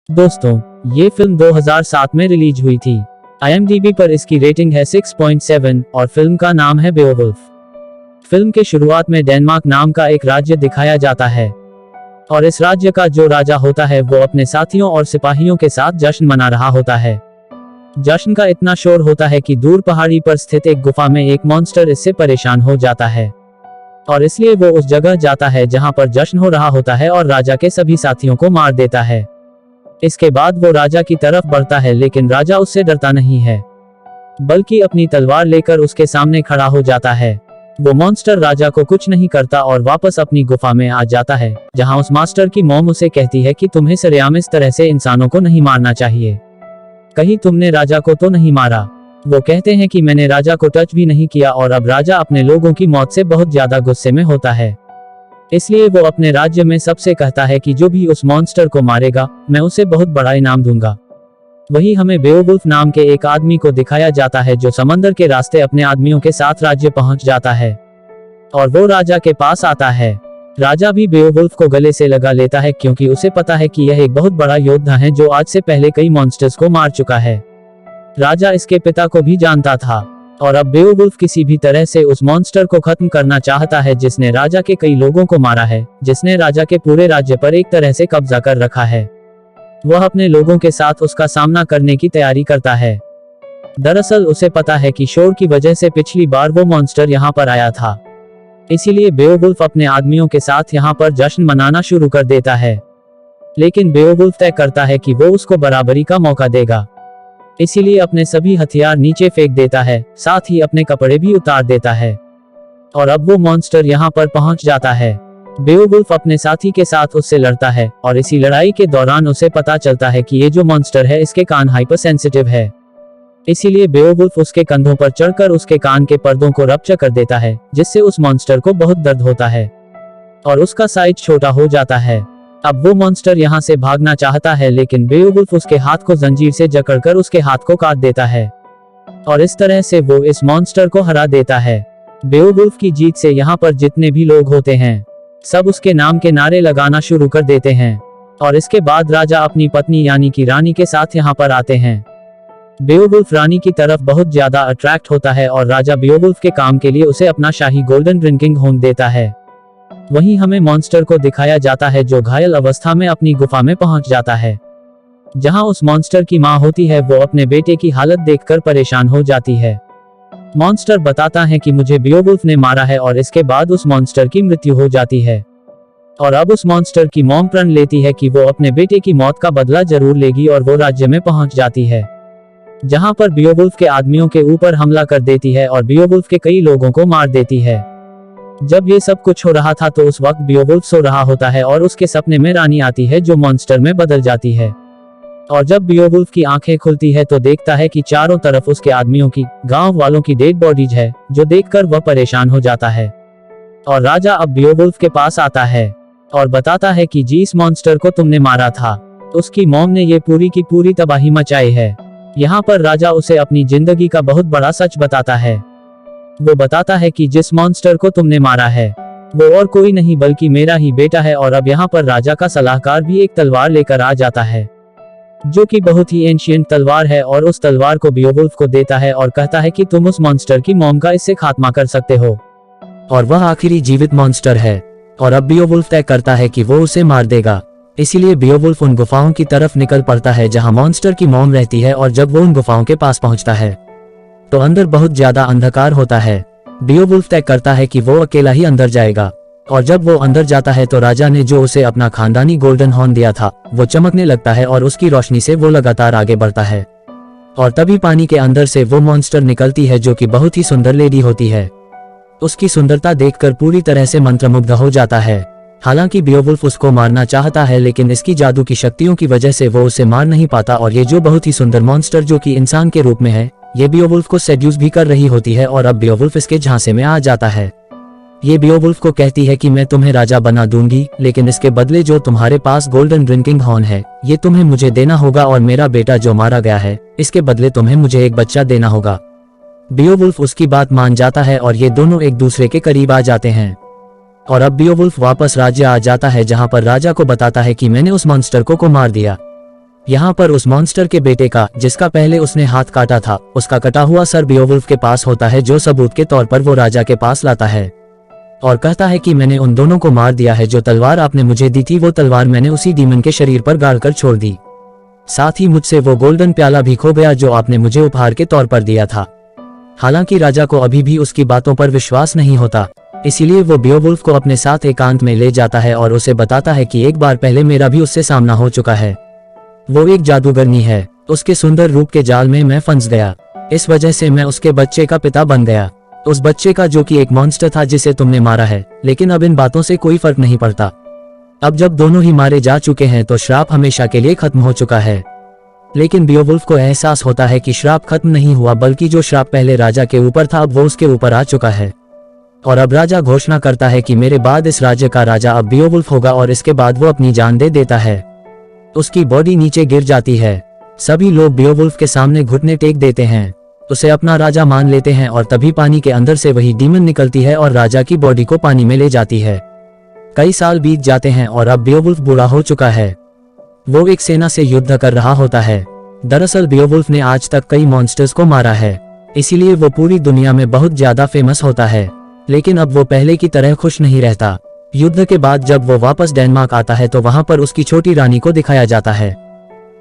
दोस्तों, ये फिल्म 2007 में रिलीज हुई थी। IMDb पर इसकी रेटिंग है 6.7 और फिल्म का नाम है बेओवुल्फ। फिल्म के शुरुआत में डेनमार्क नाम का एक राज्य दिखाया जाता है और इस राज्य का जो राजा होता है वो अपने साथियों और सिपाहियों के साथ जश्न मना रहा होता है। जश्न का इतना शोर होता है कि दूर पहाड़ी पर स्थित एक गुफा में एक मॉन्स्टर इससे परेशान हो जाता है और इसलिए वो उस जगह जाता है जहां पर जश्न हो रहा होता है और राजा के सभी साथियों को मार देता है। इसके बाद वो राजा की तरफ बढ़ता है, लेकिन राजा उससे डरता नहीं है बल्कि अपनी तलवार लेकर उसके सामने खड़ा हो जाता है। वो मॉन्स्टर राजा को कुछ नहीं करता और वापस अपनी गुफा में आ जाता है, जहां उस मास्टर की मॉम उसे कहती है कि तुम्हें सरेआम इस तरह से इंसानों को नहीं मारना चाहिए। कहीं तुमने राजा को तो नहीं मारा? वो कहते हैं कि मैंने राजा को टच भी नहीं किया और अब राजा अपने लोगों की मौत से बहुत ज्यादा गुस्से में होता है। इसलिए वो अपने राज्य में सबसे कहता है कि जो भी उस मॉन्स्टर को मारेगा मैं उसे बहुत बड़ा इनाम दूंगा। वही हमें बेओवुल्फ नाम के एक आदमी को दिखाया जाता है जो समंदर के रास्ते अपने आदमियों के साथ राज्य पहुंच जाता है और वो राजा के पास आता है। राजा भी बेओवुल्फ को गले से लगा लेता है क्योंकि उसे पता है कि यह एक बहुत बड़ा योद्धा है जो आज से पहले कई मॉन्स्टर्स को मार चुका है। राजा इसके पिता को भी जानता था और अब बेओवुल्फ किसी भी तरह से उस मॉन्स्टर को खत्म करना चाहता है जिसने राजा के कई लोगों को मारा है, जिसने राजा के पूरे राज्य पर एक तरह से कब्जा कर रखा है। वह अपने लोगों के साथ उसका सामना करने की तैयारी करता है। दरअसल उसे पता है कि शोर की वजह से पिछली बार वो मॉन्स्टर यहाँ पर आया था, इसीलिए बेओवुल्फ अपने आदमियों के साथ यहाँ पर जश्न मनाना शुरू कर देता है। लेकिन बेओवुल्फ तय करता है कि वो उसको बराबरी का मौका देगा, इसीलिए अपने सभी हथियार नीचे फेंक देता है, साथ ही अपने कपड़े भी उतार देता है और अब वो मॉन्स्टर यहाँ पर पहुंच जाता है। बेओवुल्फ अपने साथी के साथ उससे लड़ता है और इसी लड़ाई के दौरान उसे पता चलता है कि ये जो मॉन्स्टर है इसके कान हाइपर सेंसिटिव है, इसीलिए बेओवुल्फ उसके कंधों पर चढ़कर उसके कान के पर्दों को रप्चर कर देता है, जिससे उस मॉन्स्टर को बहुत दर्द होता है और उसका साइज छोटा हो जाता है। अब वो मॉन्स्टर यहाँ से भागना चाहता है, लेकिन बेओवुल्फ उसके हाथ को जंजीर से जकड़कर उसके हाथ को काट देता है और इस तरह से वो इस मॉन्स्टर को हरा देता है। बेओवुल्फ की जीत से यहाँ पर जितने भी लोग होते हैं सब उसके नाम के नारे लगाना शुरू कर देते हैं और इसके बाद राजा अपनी पत्नी यानी कि रानी के साथ यहाँ पर आते हैं। बेओवुल्फ रानी की तरफ बहुत ज्यादा अट्रैक्ट होता है और राजा बेओवुल्फ के काम के लिए उसे अपना शाही गोल्डन ड्रिंकिंग होम देता है। वहीं हमें मॉन्स्टर को दिखाया जाता है जो घायल अवस्था में अपनी गुफा में पहुंच जाता है, जहां उस मॉन्स्टर की मां होती है वो अपने बेटे की हालत देखकर परेशान हो जाती है। मॉन्स्टर बताता है कि मुझे बेओवुल्फ ने मारा है और इसके बाद उस मॉन्स्टर की मृत्यु हो जाती है और अब उस मॉन्स्टर की मॉम प्रण लेती है कि वो अपने बेटे की मौत का बदला जरूर लेगी और वो राज्य में पहुंच जाती है, जहां पर बेओवुल्फ के आदमियों के ऊपर हमला कर देती है और बेओवुल्फ के कई लोगों को मार देती है। जब ये सब कुछ हो रहा था तो उस वक्त बेओवुल्फ सो रहा होता है और उसके सपने में रानी आती है जो मॉन्स्टर में बदल जाती है और जब बेओवुल्फ की आंखें खुलती है तो देखता है कि चारों तरफ उसके आदमियों की, गांव वालों की डेड बॉडीज है, जो देखकर वह परेशान हो जाता है और राजा अब बेओवुल्फ के पास आता है और बताता है कि जी इस मॉन्स्टर को तुमने मारा था, उसकी मॉम ने ये पूरी की पूरी तबाही मचाई है। यहाँ पर राजा उसे अपनी जिंदगी का बहुत बड़ा सच बताता है। वो बताता है कि जिस मॉन्स्टर को तुमने मारा है वो और कोई नहीं बल्कि मेरा ही बेटा है और अब यहाँ पर राजा का सलाहकार भी एक तलवार लेकर आ जाता है जो कि बहुत ही एंशिएंट तलवार है और उस तलवार को बेओवुल्फ को देता है और कहता है कि तुम उस मॉन्स्टर की मॉम का इससे खात्मा कर सकते हो और वह आखिरी जीवित मॉन्स्टर है और अब बेओवुल्फ तय करता है कि वो उसे मार देगा। इसीलिए बेओवुल्फ उन गुफाओं की तरफ निकल पड़ता है जहाँ मॉन्स्टर की मॉम रहती है और जब वो उन गुफाओं के पास पहुंचता है तो अंदर बहुत ज्यादा अंधकार होता है। बेओवुल्फ तय करता है कि वो अकेला ही अंदर जाएगा और जब वो अंदर जाता है तो राजा ने जो उसे अपना खानदानी गोल्डन हॉर्न दिया था वो चमकने लगता है और उसकी रोशनी से वो लगातार आगे बढ़ता है और तभी पानी के अंदर से वो मॉन्स्टर निकलती है जो कि बहुत ही सुंदर लेडी होती है। उसकी सुंदरता देखकर पूरी तरह से मंत्रमुग्ध हो जाता है। हालांकि बेओवुल्फ उसको मारना चाहता है, लेकिन इसकी जादू की शक्तियों की वजह से वो उसे मार नहीं पाता और ये जो बहुत ही सुंदर मॉन्स्टर जो कि इंसान के रूप में है ये बेओवुल्फ को सेड्यूस भी कर रही होती है और अब बेओवुल्फ इसके झांसे में आ जाता है। ये बेओवुल्फ को कहती है कि मैं तुम्हें राजा बना दूंगी, लेकिन इसके बदले जो तुम्हारे पास गोल्डन ड्रिंकिंग हॉर्न है ये तुम्हें मुझे देना होगा और मेरा बेटा जो मारा गया है इसके बदले तुम्हें मुझे एक बच्चा देना होगा। बेओवुल्फ उसकी बात मान जाता है और ये दोनों एक दूसरे के करीब आ जाते हैं और अब बेओवुल्फ वापस राज्य आ जाता है जहां पर राजा को बताता है कि मैंने उस मॉन्स्टर को मार दिया। यहाँ पर उस मॉन्स्टर के बेटे का, जिसका पहले उसने हाथ काटा था, उसका कटा हुआ सर बियोवुल्फ के पास होता है, जो सबूत के तौर पर वो राजा के पास लाता है और कहता है कि मैंने उन दोनों को मार दिया है। जो तलवार आपने मुझे दी थी वो तलवार मैंने उसी डीमन के शरीर पर गाड़कर छोड़ दी। साथ ही मुझसे वो गोल्डन प्याला भी खो गया जो आपने मुझे उपहार के तौर पर दिया था। हालांकि राजा को अभी भी उसकी बातों पर विश्वास नहीं होता, इसीलिए वो बियोवुल्फ को अपने साथ एकांत में ले जाता है और उसे बताता है कि एक बार पहले मेरा भी उससे सामना हो चुका है। वो एक जादूगरनी है, उसके सुंदर रूप के जाल में मैं फंस गया, इस वजह से मैं उसके बच्चे का पिता बन गया, उस बच्चे का जो कि एक मॉन्स्टर था जिसे तुमने मारा है। लेकिन अब इन बातों से कोई फर्क नहीं पड़ता। अब जब दोनों ही मारे जा चुके हैं तो श्राप हमेशा के लिए खत्म हो चुका है। लेकिन बियोवुल्फ को एहसास होता है कि श्राप खत्म नहीं हुआ, बल्कि जो श्राप पहले राजा के ऊपर था अब वो उसके ऊपर आ चुका है। और अब राजा घोषणा करता है कि मेरे बाद इस राज्य का राजा अब बियोवुल्फ होगा और इसके बाद वो अपनी जान दे देता है। उसकी बॉडी नीचे गिर जाती है। सभी लोग बियोवुल्फ के सामने घुटने टेक देते हैं, उसे अपना राजा मान लेते हैं और तभी पानी के अंदर से वही डीमन निकलती है और राजा की बॉडी को पानी में ले जाती है। कई साल बीत जाते हैं और अब बियोवुल्फ बूढ़ा हो चुका है। वो एक सेना से युद्ध कर रहा होता है। दरअसल बियोवुल्फ ने आज तक कई मॉन्स्टर्स को मारा है, इसीलिए वो पूरी दुनिया में बहुत ज्यादा फेमस होता है। लेकिन अब वो पहले की तरह खुश नहीं रहता। युद्ध के बाद जब वो वापस डेनमार्क आता है तो वहां पर उसकी छोटी रानी को दिखाया जाता है।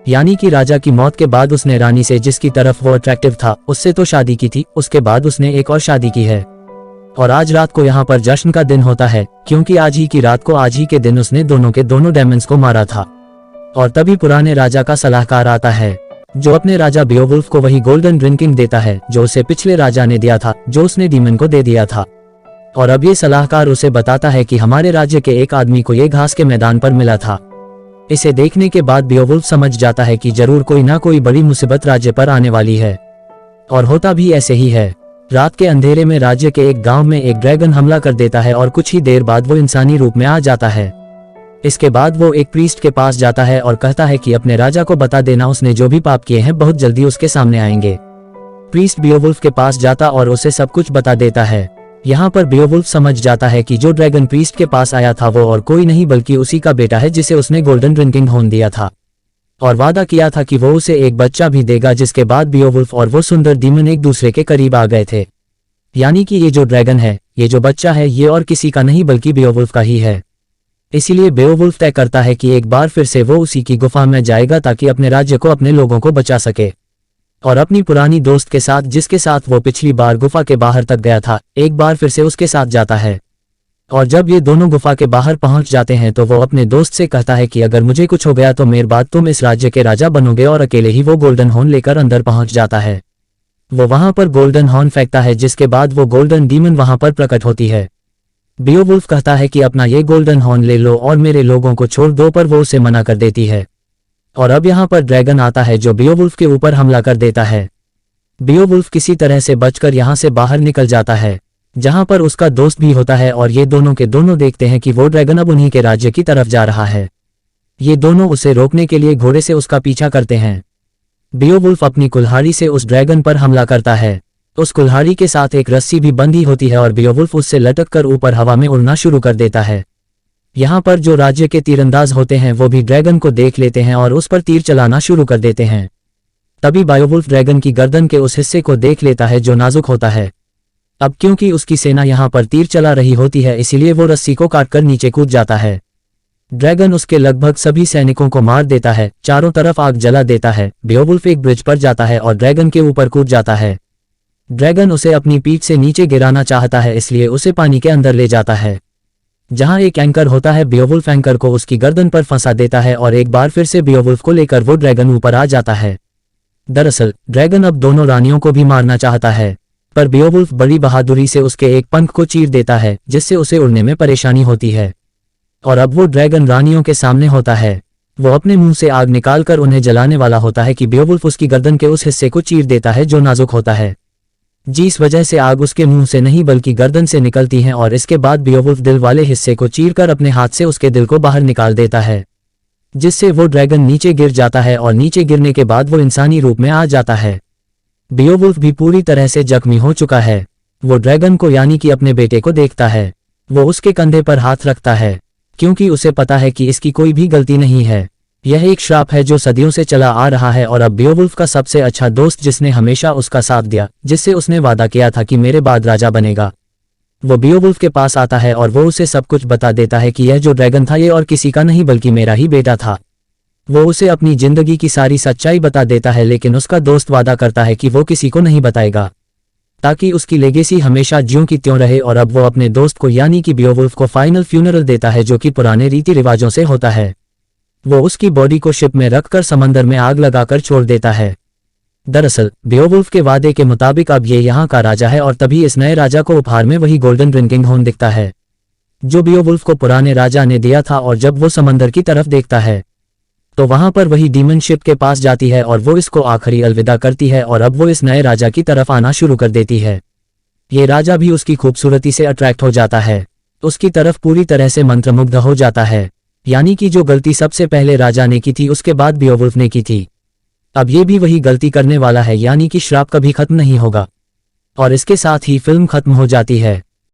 यानी कि राजा की मौत के बाद उसने रानी से, जिसकी तरफ वो अट्रैक्टिव था, उससे तो शादी की थी, उसके बाद उसने एक और शादी की है। और आज रात को यहाँ पर जश्न का दिन होता है, क्योंकि आज ही की रात को, आज ही के दिन उसने दोनों के दोनों डेमन्स को मारा था। और तभी पुराने राजा का सलाहकार आता है, जो अपने राजा बियोवुल्फ को वही गोल्डन ड्रिंकिंग देता है जो उसे पिछले राजा ने दिया था, जो उसने डीमन को दे दिया था। और अब ये सलाहकार उसे बताता है कि हमारे राज्य के एक आदमी को ये घास के मैदान पर मिला था। इसे देखने के बाद बियोवुल्फ समझ जाता है कि जरूर कोई ना कोई बड़ी मुसीबत राज्य पर आने वाली है। और होता भी ऐसे ही है। रात के अंधेरे में राज्य के एक गांव में एक ड्रैगन हमला कर देता है और कुछ ही देर बाद वो इंसानी रूप में आ जाता है। इसके बाद वो एक प्रीस्ट के पास जाता है और कहता है कि अपने राजा को बता देना, उसने जो भी पाप किए हैं बहुत जल्दी उसके सामने आएंगे। प्रीस्ट बियोवुल्फ के पास जाता और उसे सब कुछ बता देता है। यहाँ पर बियोवुल्फ समझ जाता है कि जो ड्रैगन प्रीस्ट के पास आया था वो और कोई नहीं बल्कि उसी का बेटा है, जिसे उसने गोल्डन ड्रिंकिंग होर्न दिया था और वादा किया था कि वो उसे एक बच्चा भी देगा। जिसके बाद बियोवुल्फ और वो सुंदर डीमन एक दूसरे के करीब आ गए थे। यानी कि ये जो ड्रैगन है, ये जो बच्चा है, ये और किसी का नहीं बल्कि बियोवुल्फ का ही है। इसीलिए बियोवुल्फ तय करता है कि एक बार फिर से वो उसी की गुफा में जाएगा ताकि अपने राज्य को, अपने लोगों को बचा सके। और अपनी पुरानी दोस्त के साथ, जिसके साथ वो पिछली बार गुफा के बाहर तक गया था, एक बार फिर से उसके साथ जाता है। और जब ये दोनों गुफा के बाहर पहुंच जाते हैं तो वो अपने दोस्त से कहता है कि अगर मुझे कुछ हो गया तो मेरे बाद तुम इस राज्य के राजा बनोगे। और अकेले ही वो गोल्डन हॉर्न लेकर अंदर पहुंच जाता है। वो वहां पर गोल्डन हॉर्न फेंकता है, जिसके बाद वो गोल्डन डीमन वहां पर प्रकट होती है। बियोवुल्फ कहता है कि अपना ये गोल्डन हॉर्न ले लो और मेरे लोगों को छोड़ दो, पर वो उसे मना कर देती है। और अब यहाँ पर ड्रैगन आता है जो बियोवुल्फ के ऊपर हमला कर देता है। बियोवुल्फ किसी तरह से बचकर यहाँ से बाहर निकल जाता है, जहाँ पर उसका दोस्त भी होता है। और ये दोनों के दोनों देखते हैं कि वो ड्रैगन अब उन्हीं के राज्य की तरफ जा रहा है। ये दोनों उसे रोकने के लिए घोड़े से उसका पीछा करते हैं। बियोवुल्फ अपनी कुल्हाड़ी से उस ड्रैगन पर हमला करता है। उस कुल्हाड़ी के साथ एक रस्सी भी बंधी होती है और बियोवुल्फ उससे लटक कर ऊपर हवा में उड़ना शुरू कर देता है। यहाँ पर जो राज्य के तीरंदाज होते हैं वो भी ड्रैगन को देख लेते हैं और उस पर तीर चलाना शुरू कर देते हैं। तभी बियोवुल्फ ड्रैगन की गर्दन के उस हिस्से को देख लेता है जो नाजुक होता है। अब क्योंकि उसकी सेना यहाँ पर तीर चला रही होती है, इसीलिए वो रस्सी को काटकर नीचे कूद जाता है। ड्रैगन उसके लगभग सभी सैनिकों को मार देता है, चारों तरफ आग जला देता है। बियोवुल्फ एक ब्रिज पर जाता है और ड्रैगन के ऊपर कूद जाता है। ड्रैगन उसे अपनी पीठ से नीचे गिराना चाहता है, इसलिए उसे पानी के अंदर ले जाता है, जहां एक एंकर होता है। बियोवुल्फ एंकर को उसकी गर्दन पर फंसा देता है और एक बार फिर से बियोवुल्फ को लेकर वो ड्रैगन ऊपर आ जाता है। दरअसल ड्रैगन अब दोनों रानियों को भी मारना चाहता है, पर बियोवुल्फ बड़ी बहादुरी से उसके एक पंख को चीर देता है, जिससे उसे उड़ने में परेशानी होती है। और अब वो ड्रैगन रानियों के सामने होता है। वो अपने मुंह से आग निकालकर उन्हें जलाने वाला होता है कि बियोवुल्फ उसकी गर्दन के उस हिस्से को चीर देता है जो नाजुक होता है, जिस वजह से आग उसके मुंह से नहीं बल्कि गर्दन से निकलती है। और इसके बाद बियोवुल्फ दिल वाले हिस्से को चीरकर अपने हाथ से उसके दिल को बाहर निकाल देता है, जिससे वो ड्रैगन नीचे गिर जाता है और नीचे गिरने के बाद वो इंसानी रूप में आ जाता है। बियोवुल्फ भी पूरी तरह से जख्मी हो चुका है। वो ड्रैगन को यानी कि अपने बेटे को देखता है। वो उसके कंधे पर हाथ रखता है, क्योंकि उसे पता है कि इसकी कोई भी गलती नहीं है। यह एक श्राप है जो सदियों से चला आ रहा है और अब बेओवुल्फ का सबसे अच्छा दोस्त जिसने हमेशा उसका साथ दिया, जिससे उसने वादा किया था कि मेरे बाद राजा बनेगा, वो बेओवुल्फ के पास आता है और वो उसे सब कुछ बता देता है कि यह जो ड्रैगन था ये और किसी का नहीं बल्कि मेरा ही बेटा था। वो उसे अपनी जिंदगी की सारी सच्चाई बता देता है, लेकिन उसका दोस्त वादा करता है कि वो किसी को नहीं बताएगा ताकि उसकी लेगेसी हमेशा ज्यों की त्यों रहे। और अब वो अपने दोस्त को यानी कि बेओवुल्फ को फाइनल फ्यूनरल देता है जो कि पुराने रीति रिवाजों से होता है। वो उसकी बॉडी को शिप में रखकर समंदर में आग लगाकर छोड़ देता है। दरअसल बेओवुल्फ के वादे के मुताबिक अब ये यहाँ का राजा है और तभी इस नए राजा को उपहार में वही गोल्डन ड्रिंकिंग हॉर्न दिखता है जो बेओवुल्फ को पुराने राजा ने दिया था। और जब वो समंदर की तरफ देखता है तो वहां पर वही डीमन शिप के पास जाती है और वो इसको आखिरी अलविदा करती है और अब वो इस नए राजा की तरफ आना शुरू कर देती है। ये राजा भी उसकी खूबसूरती से अट्रैक्ट हो जाता है, उसकी तरफ पूरी तरह से मंत्रमुग्ध हो जाता है। यानी कि जो गलती सबसे पहले राजा ने की थी उसके बाद बेओवुल्फ ने की थी, अब ये भी वही गलती करने वाला है, यानी कि श्राप कभी खत्म नहीं होगा। और इसके साथ ही फिल्म खत्म हो जाती है।